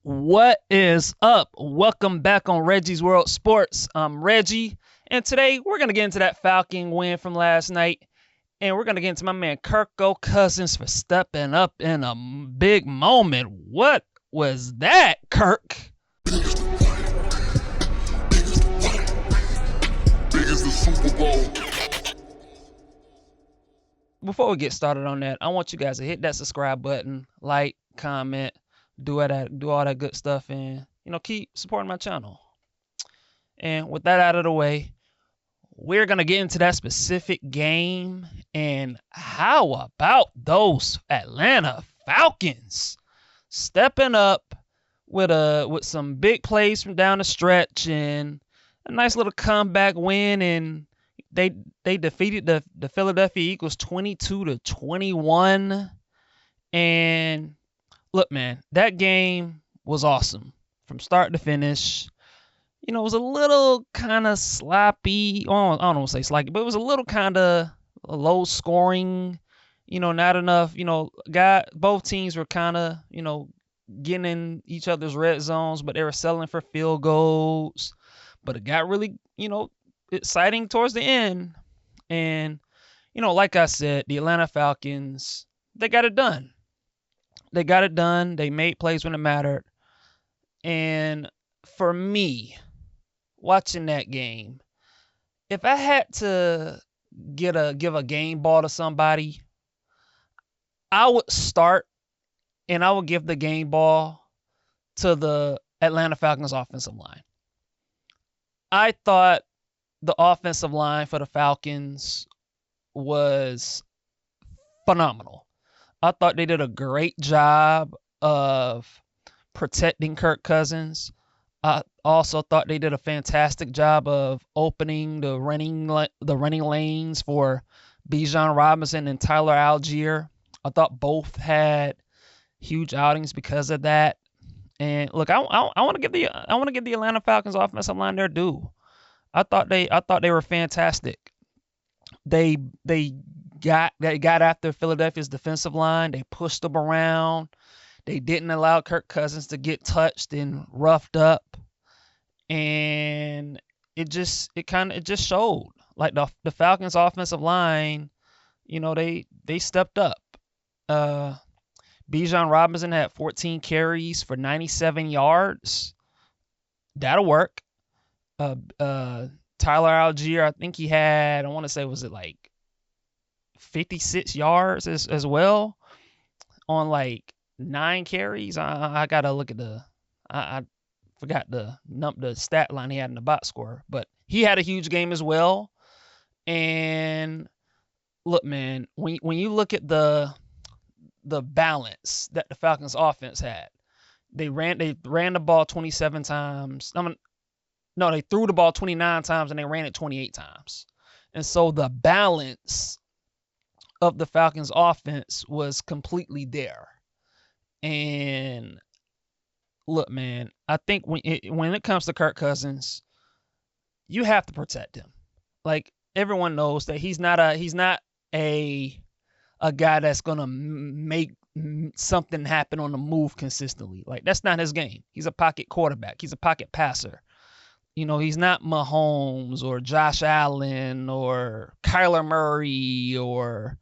What is up? Welcome back on Reggie's World Sports. I'm Reggie, and today we're going to get into that Falcon win from last night, and we're going to get into my man Kirko Cousins for stepping up in a big moment. What was that, Kirk? Big as the Super Bowl. Before we get started on that, I want you guys to hit that subscribe button, like, comment, do all that good stuff, and keep supporting my channel. And with that out of the way, we're gonna get into that specific game. And how about those Atlanta Falcons stepping up with some big plays from down the stretch and a nice little comeback win, and they defeated the Philadelphia Eagles 22-21. And look, man, that game was awesome from start to finish. It was a little kind of sloppy. I don't want to say sloppy, but it was a little kind of low scoring. Not enough. Both teams were kind of, getting in each other's red zones, but they were settling for field goals. But it got really, exciting towards the end. And, like I said, the Atlanta Falcons, they got it done. They got it done. They made plays when it mattered. And for me, watching that game, if I had to give a game ball to somebody, I would start and I would give the game ball to the Atlanta Falcons offensive line. I thought the offensive line for the Falcons was phenomenal. I thought they did a great job of protecting Kirk Cousins. I also thought they did a fantastic job of opening the running lanes for Bijan Robinson and Tyler Algier. I thought both had huge outings because of that. And look, I want to give the Atlanta Falcons offensive line their due. I thought they were fantastic. They got after Philadelphia's defensive line. They pushed them around. They didn't allow Kirk Cousins to get touched and roughed up. And it just showed. Like the Falcons offensive line, they stepped up. Bijan Robinson had 14 carries for 97 yards. That'll work. Tyler Algier, I think he had, I want to say, was it like 56 yards as well on like 9 carries. I gotta look at I forgot the stat line he had in the box score, but he had a huge game as well. And look, man, when you look at the balance that the Falcons offense had, they ran the ball 27 times. No, they threw the ball 29 times and they ran it 28 times. And so the balance of the Falcons offense was completely there. And look, man, I think when it comes to Kirk Cousins, you have to protect him. Like, everyone knows that he's not a guy that's going to make something happen on the move consistently. Like, that's not his game. He's a pocket quarterback. He's a pocket passer. He's not Mahomes or Josh Allen or Kyler Murray or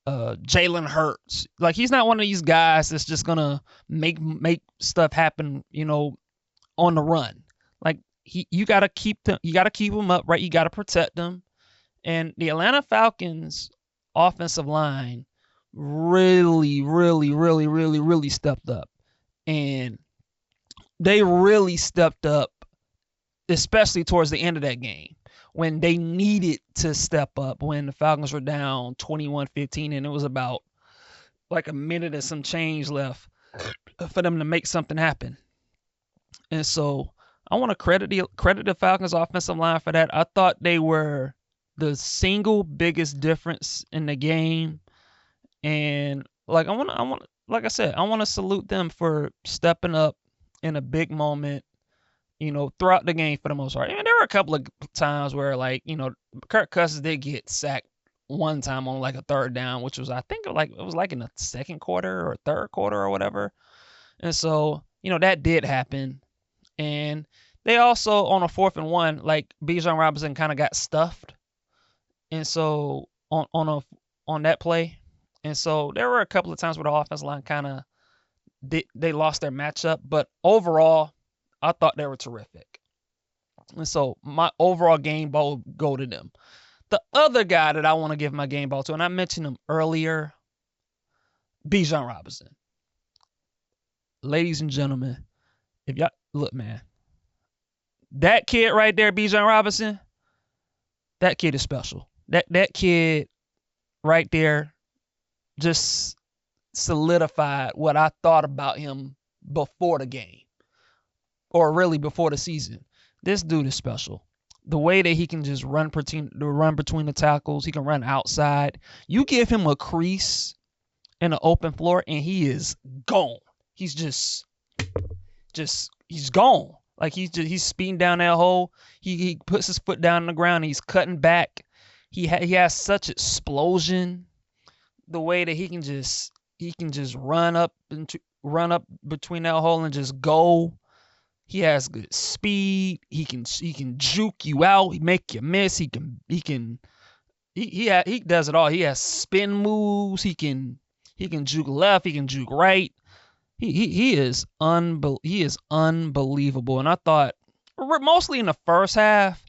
Jalen Hurts. Like, he's not one of these guys that's just gonna make stuff happen, on the run. Like, you gotta keep him up, right? You gotta protect them. And the Atlanta Falcons offensive line really, really, really, really, really stepped up. And they really stepped up, especially towards the end of that game when they needed to step up, when the Falcons were down 21-15 and it was about like a minute and some change left for them to make something happen. And so I want to credit the Falcons offensive line for that. I thought they were the single biggest difference in the game. And like I want to salute them for stepping up in a big moment, throughout the game for the most part. I mean, there were a couple of times where, like, Kirk Cousins did get sacked one time on like a third down, which was, I think, like it was like in the second quarter or third quarter or whatever. And so that did happen. And they also on a 4th and 1, like Bijan Robinson kind of got stuffed, and so on that play, and so there were a couple of times where the offensive line kind of they lost their matchup, but overall, I thought they were terrific. And so my overall game ball go to them. The other guy that I want to give my game ball to, and I mentioned him earlier, Bijan Robinson. Ladies and gentlemen, if y'all look, man, that kid right there, Bijan Robinson, that kid is special. That kid right there just solidified what I thought about him before the game, or really before the season. This dude is special. The way that he can just run between the tackles, he can run outside. You give him a crease in an open floor, and he is gone. He's just he's gone. Like he's speeding down that hole. He puts his foot down on the ground. And he's cutting back. He has such explosion. The way that he can just run up between that hole and just go. He has good speed. He can juke you out. He make you miss. He does it all. He has spin moves. He can juke left. He can juke right. He is unbelievable. And I thought mostly in the first half,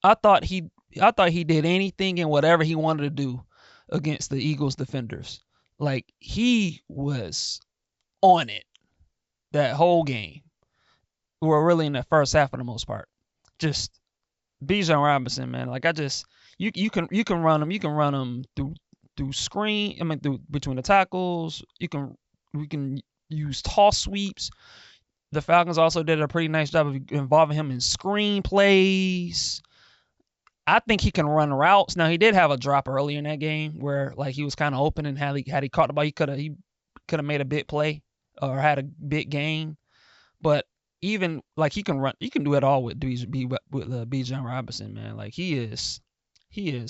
I thought he did anything and whatever he wanted to do against the Eagles defenders. Like he was on it that whole game. Well, really in the first half for the most part. Just Bijan Robinson, man. Like you can run him. You can run him through screen. I mean, through between the tackles. We can use toss sweeps. The Falcons also did a pretty nice job of involving him in screen plays. I think he can run routes. Now he did have a drop earlier in that game where like he was kind of open, and had he caught the ball, he could have made a big play or had a big gain. But even like he can do it all with Bijan Robinson, man. Like he is a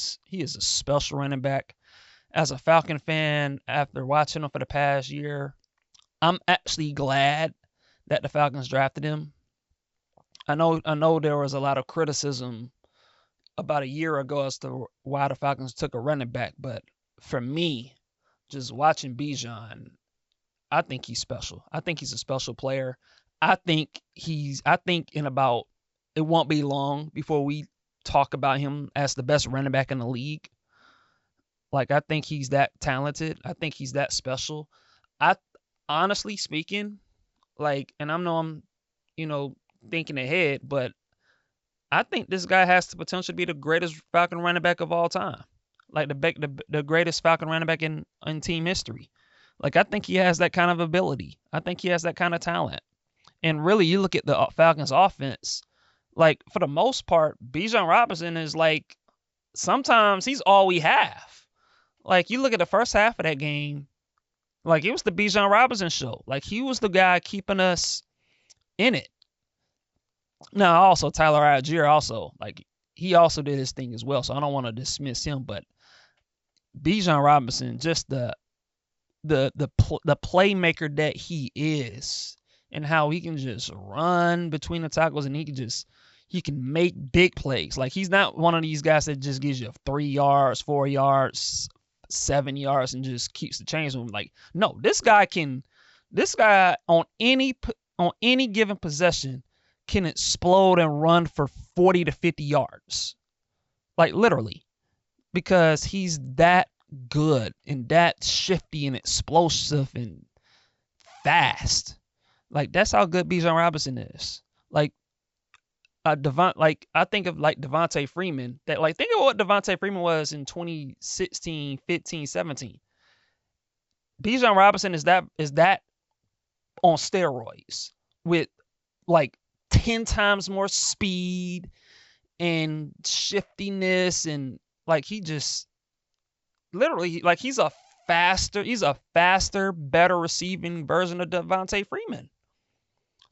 special running back. As a Falcon fan, after watching him for the past year, I'm actually glad that the Falcons drafted him. I know there was a lot of criticism about a year ago as to why the Falcons took a running back, but for me, just watching Bijan, I think he's special. I think he's a special player. I think in about, it won't be long before we talk about him as the best running back in the league. Like, I think he's that talented. I think he's that special. Honestly speaking, like, and I know I'm, thinking ahead, but I think this guy has the potential to be the greatest Falcon running back of all time. Like the greatest Falcon running back in team history. Like, I think he has that kind of ability. I think he has that kind of talent. And really, you look at the Falcons offense, like, for the most part, Bijan Robinson is like, sometimes he's all we have. Like, you look at the first half of that game, like, it was the Bijan Robinson show. Like, he was the guy keeping us in it. Now, also, Tyler Algier also, like, he also did his thing as well, so I don't want to dismiss him, but Bijan Robinson, just the playmaker that he is, and how he can just run between the tackles, and he can make big plays. Like, he's not one of these guys that just gives you 3 yards, 4 yards, 7 yards, and just keeps the chains moving. Like, no, this guy on any given possession can explode and run for 40 to 50 yards. Like, literally. Because he's that good and that shifty and explosive and fast. Like, that's how good Bijan Robinson is. Like, I think of like Devontae Freeman. Think of what Devontae Freeman was in 2016, 15, 17. Bijan Robinson is that on steroids with like 10 times more speed and shiftiness, and like he just literally, like, he's a faster, better receiving version of Devontae Freeman.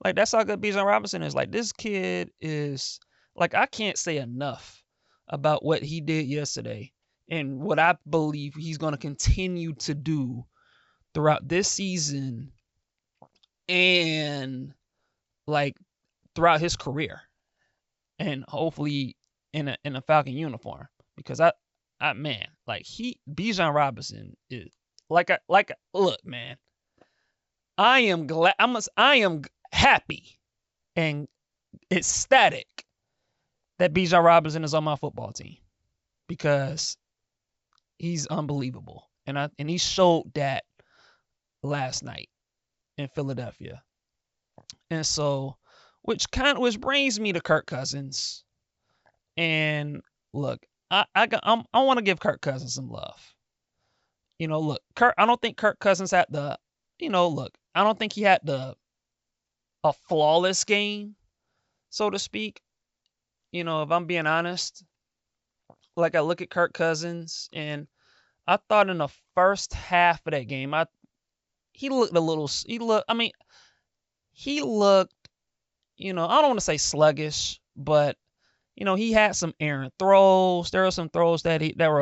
Like, that's how good Bijan Robinson is. Like, this kid is, like, I can't say enough about what he did yesterday and what I believe he's going to continue to do throughout this season and like throughout his career, and hopefully in a Falcon uniform, because I man, like Bijan Robinson is like look, man, I am glad I am happy and ecstatic that Bijan Robinson is on my football team, because he's unbelievable, and he showed that last night in Philadelphia. And so, which brings me to Kirk Cousins. And look, I want to give Kirk Cousins some love. Look, I don't think Kirk Cousins had the, look, I don't think he had a flawless game, so to speak. If I'm being honest, like I look at Kirk Cousins, and I thought in the first half of that game, he looked a little, he looked, I don't want to say sluggish, but he had some errant throws. There were some throws that were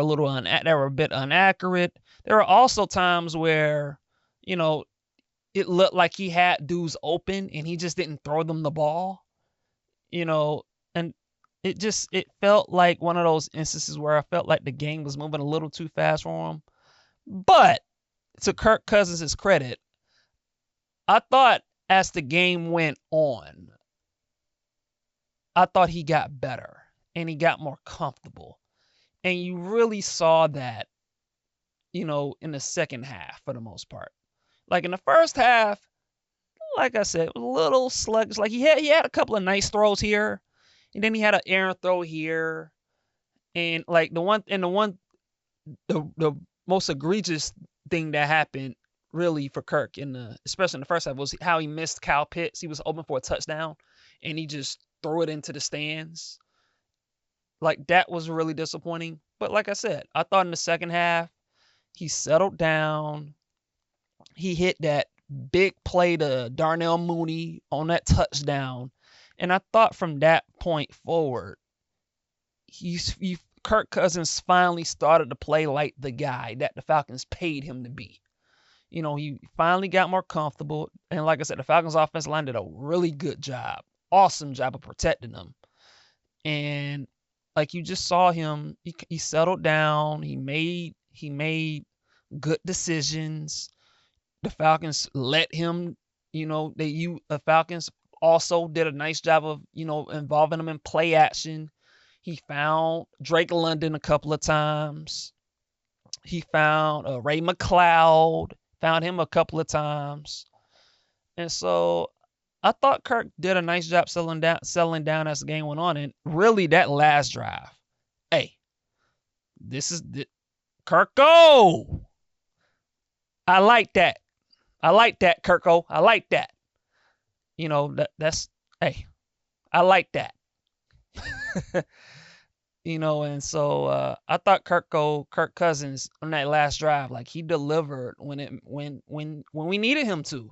a bit inaccurate. There were also times where, it looked like he had dudes open and he just didn't throw them the ball. And it felt like one of those instances where I felt like the game was moving a little too fast for him. But to Kirk Cousins' credit, I thought as the game went on, I thought he got better and he got more comfortable. And you really saw that, in the second half for the most part. Like in the first half, like I said, it was a little sluggish. Like he had a couple of nice throws here, and then he had an errant throw here. And like the most egregious thing that happened really for Kirk especially in the first half was how he missed Kyle Pitts. He was open for a touchdown and he just threw it into the stands. Like that was really disappointing. But like I said, I thought in the second half he settled down. He hit that big play to Darnell Mooney on that touchdown. And I thought from that point forward, Kirk Cousins finally started to play like the guy that the Falcons paid him to be. He finally got more comfortable. And like I said, the Falcons offensive line did a really good job. Awesome job of protecting them. And like you just saw him, he settled down. He made good decisions. The Falcons let him, the Falcons also did a nice job of, involving him in play action. He found Drake London a couple of times. He found Ray McLeod, found him a couple of times. And so I thought Kirk did a nice job settling down as the game went on. And really that last drive, hey, this is Kirk go. I like that. I like that, Kirko. I like that. That's hey, I like that. And so I thought Kirk Cousins on that last drive, like he delivered when we needed him to.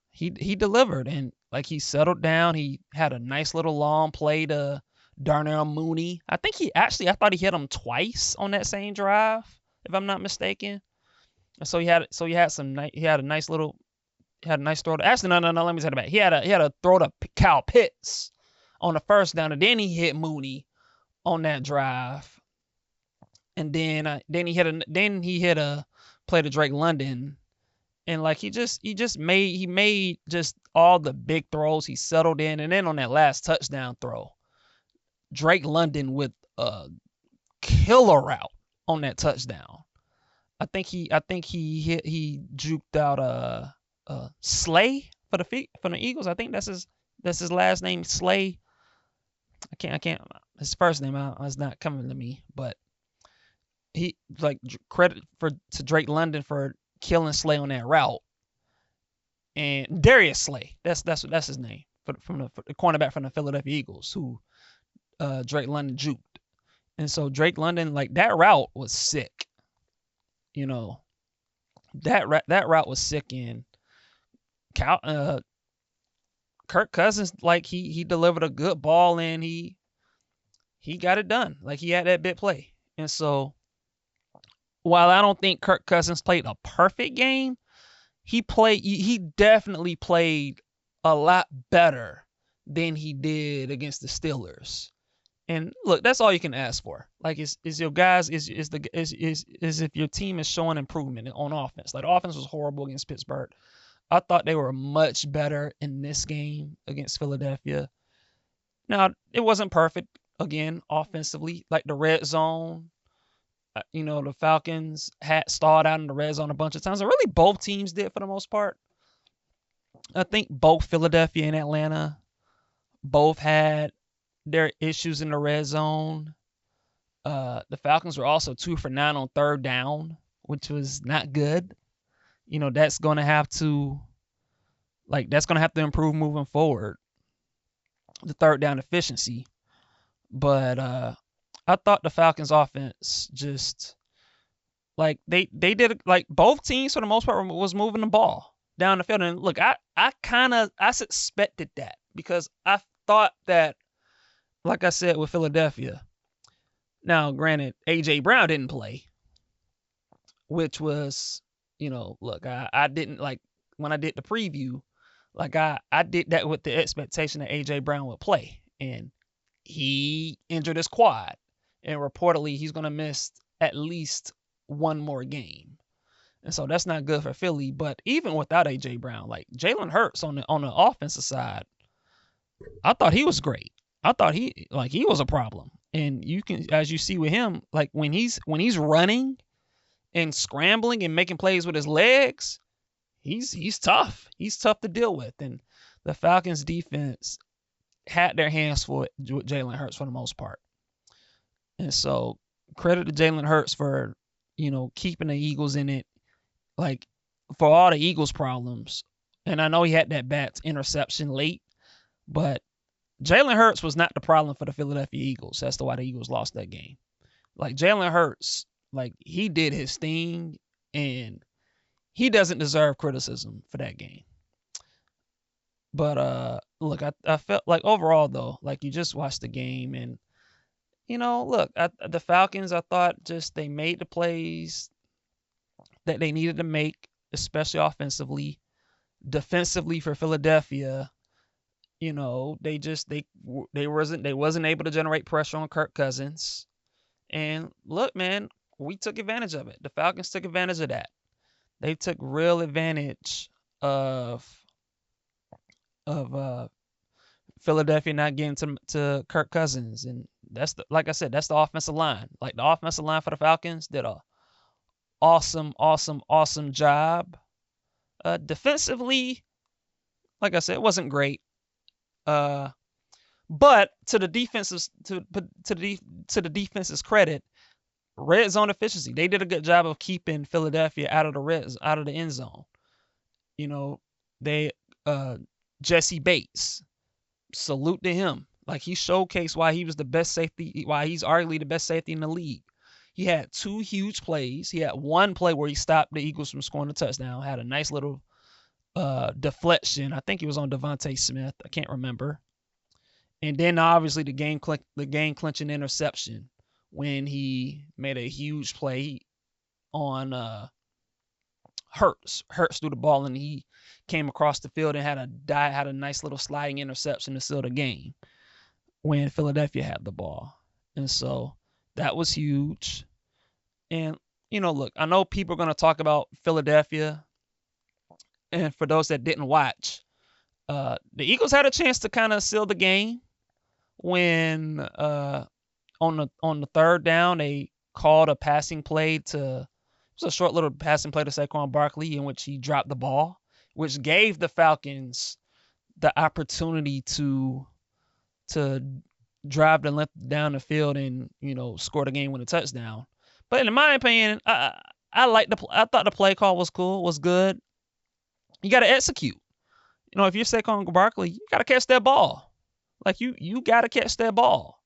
He delivered, and like he settled down. He had a nice little long play to Darnell Mooney. I thought he hit him twice on that same drive, if I'm not mistaken. So he had a nice throw. Actually, no. Let me say it back. He had a throw to Kyle Pitts on the first down, and then he hit Mooney on that drive, and then he hit a play to Drake London, and like he made just all the big throws. He settled in, and then on that last touchdown throw, Drake London with a killer route on that touchdown. I think he juked out Slay for the Eagles. I think that's his last name, Slay. I can't. His first name is not coming to me, but he like credit to Drake London for killing Slay on that route. And Darius Slay, that's his name, from the cornerback from the Philadelphia Eagles, who Drake London juked. And so Drake London, like that route was sick. That route was sick. And Kirk Cousins, like he delivered a good ball, and he got it done. Like he had that big play. And so while I don't think Kirk Cousins played a perfect game, he definitely played a lot better than he did against the Steelers. And look, that's all you can ask for. Like, is your guys is if your team is showing improvement on offense. Like, the offense was horrible against Pittsburgh. I thought they were much better in this game against Philadelphia. Now, it wasn't perfect again offensively. Like, the red zone, the Falcons had stalled out in the red zone a bunch of times. And really, both teams did for the most part. I think both Philadelphia and Atlanta both had their issues in the red zone. The Falcons were also 2 for 9 on third down, which was not good. That's going to have to improve moving forward, the third down efficiency. But I thought the Falcons offense just like they did, like, both teams for the most part was moving the ball down the field. And look, I suspected that because I thought that, like I said with Philadelphia. Now, granted, A.J. Brown didn't play, which was, look, I didn't, like, when I did the preview, like, I did that with the expectation that A.J. Brown would play. And he injured his quad. And reportedly, he's going to miss at least one more game. And so that's not good for Philly. But even without A.J. Brown, like, Jalen Hurts on the offensive side, I thought he was great. I thought he was a problem. And you can, as you see with him, like, when he's running and scrambling and making plays with his legs, he's tough. He's tough to deal with. And the Falcons defense had their hands full with Jalen Hurts for the most part. And so credit to Jalen Hurts for, keeping the Eagles in it, like, for all the Eagles' problems. And I know he had that bad interception late, but Jalen Hurts was not the problem for the Philadelphia Eagles. That's why the Eagles lost that game. Like, Jalen Hurts, like, he did his thing, and he doesn't deserve criticism for that game. But look, I felt like overall, though, like, you just watched the game, and look, the Falcons, I thought just they made the plays that they needed to make, especially offensively. Defensively for Philadelphia, they wasn't able to generate pressure on Kirk Cousins. And look, man, we took advantage of it. The Falcons took advantage of that. They took real advantage of Philadelphia not getting to Kirk Cousins. And like I said, that's the offensive line. Like, the offensive line for the Falcons did a awesome job. Defensively, like I said, it wasn't great. But to the defense's credit, red zone efficiency, they did a good job of keeping Philadelphia out of the end zone. They Jesse Bates, salute to him. Like, he showcased why he was the best safety, why he's arguably the best safety in the league. He had 2 huge plays. He had one play where he stopped the Eagles from scoring a touchdown. Had a nice little deflection. I think it was on Devontae Smith. I can't remember. And then obviously the game clinching interception when he made a huge play on Hurts. Hurts threw the ball and he came across the field and had a nice little sliding interception to seal the game when Philadelphia had the ball. And so that was huge. And, look, I know people are going to talk about Philadelphia. And for those that didn't watch, the Eagles had a chance to kind of seal the game when on the third down they called a passing play it was a short little passing play to Saquon Barkley in which he dropped the ball, which gave the Falcons the opportunity to drive the length down the field and, score the game with a touchdown. But in my opinion, I thought the play call was cool, was good. You got to execute. If you're Saquon Barkley, you got to catch that ball. Like, you got to catch that ball.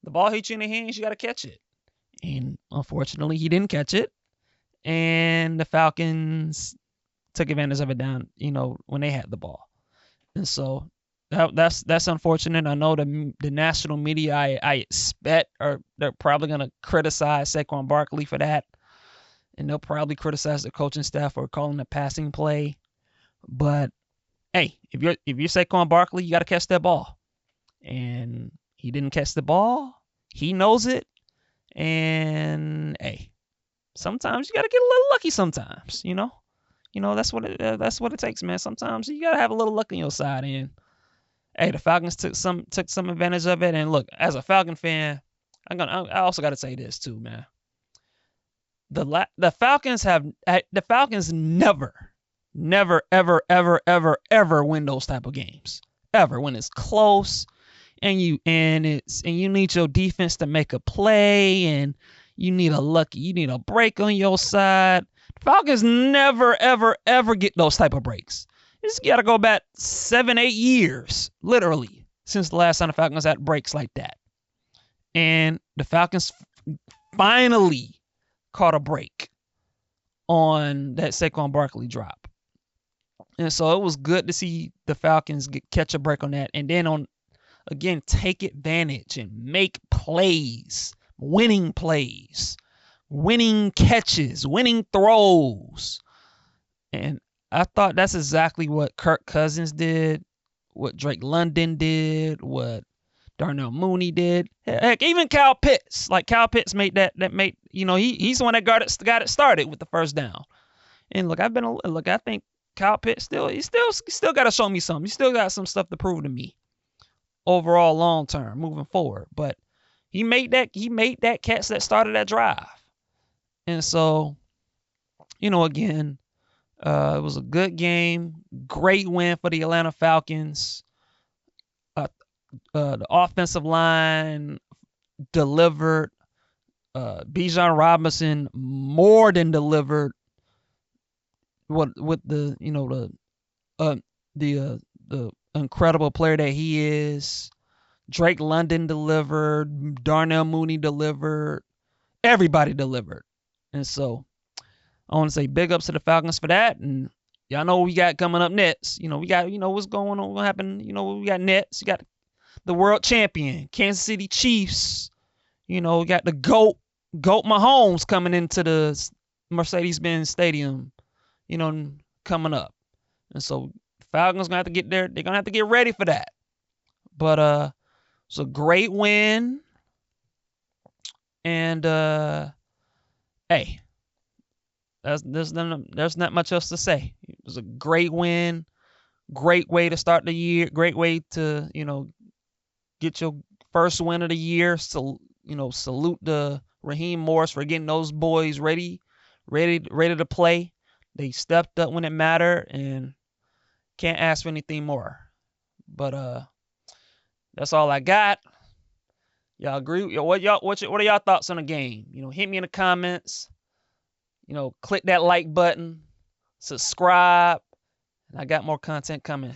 The ball hits you in the hands, you got to catch it. And unfortunately, he didn't catch it. And the Falcons took advantage of it down, when they had the ball. And so that's unfortunate. I know the national media, I expect, they're probably going to criticize Saquon Barkley for that. and they'll probably criticize the coaching staff for calling a passing play. But hey, if you're Saquon Barkley, you got to catch that ball, and he didn't catch the ball. He knows it, and hey, sometimes you got to get a little lucky. Sometimes, that's what it takes, man. Sometimes you got to have a little luck on your side, and hey, the Falcons took some advantage of it. And look, as a Falcon fan, I also got to say this too, man. The Falcons never ever win those type of games. Ever, when it's close and you need your defense to make a play and you need a break on your side. The Falcons never ever get those type of breaks. You just got to go back 7-8 years, literally, since the last time the Falcons had breaks like that. And the Falcons finally caught a break on that Saquon Barkley drop. And so it was good to see the Falcons catch a break on that. And then take advantage and make plays, winning catches, winning throws. And I thought that's exactly what Kirk Cousins did, what Drake London did, what Darnell Mooney did. Heck, even Kyle Pitts. Like Kyle Pitts made he's the one that got it started with the first down. And look, I think Kyle Pitts still got to show me something. He still got some stuff to prove to me. Overall, long term, moving forward. But he made that catch that started that drive. And so, again, it was a good game. Great win for the Atlanta Falcons. The offensive line delivered. Bijan Robinson more than delivered. With the incredible player that he is. Drake London delivered. Darnell Mooney delivered. Everybody delivered. And so I want to say big ups to the Falcons for that. And y'all know what we got coming up next. We got, what's going on, what happened. We got next. You got the world champion, Kansas City Chiefs. We got the GOAT Mahomes coming into the Mercedes-Benz Stadium, coming up. And so Falcons gonna have to get there. They're gonna have to get ready for that. But it's a great win. And hey, there's not much else to say. It was a great win. Great way to start the year. Great way to, get your first win of the year. So, salute the Raheem Morris for getting those boys ready to play. They stepped up when it mattered and can't ask for anything more. But that's all I got. Y'all agree? What are y'all thoughts on the game? Hit me in the comments. Click that like button, subscribe, and I got more content coming.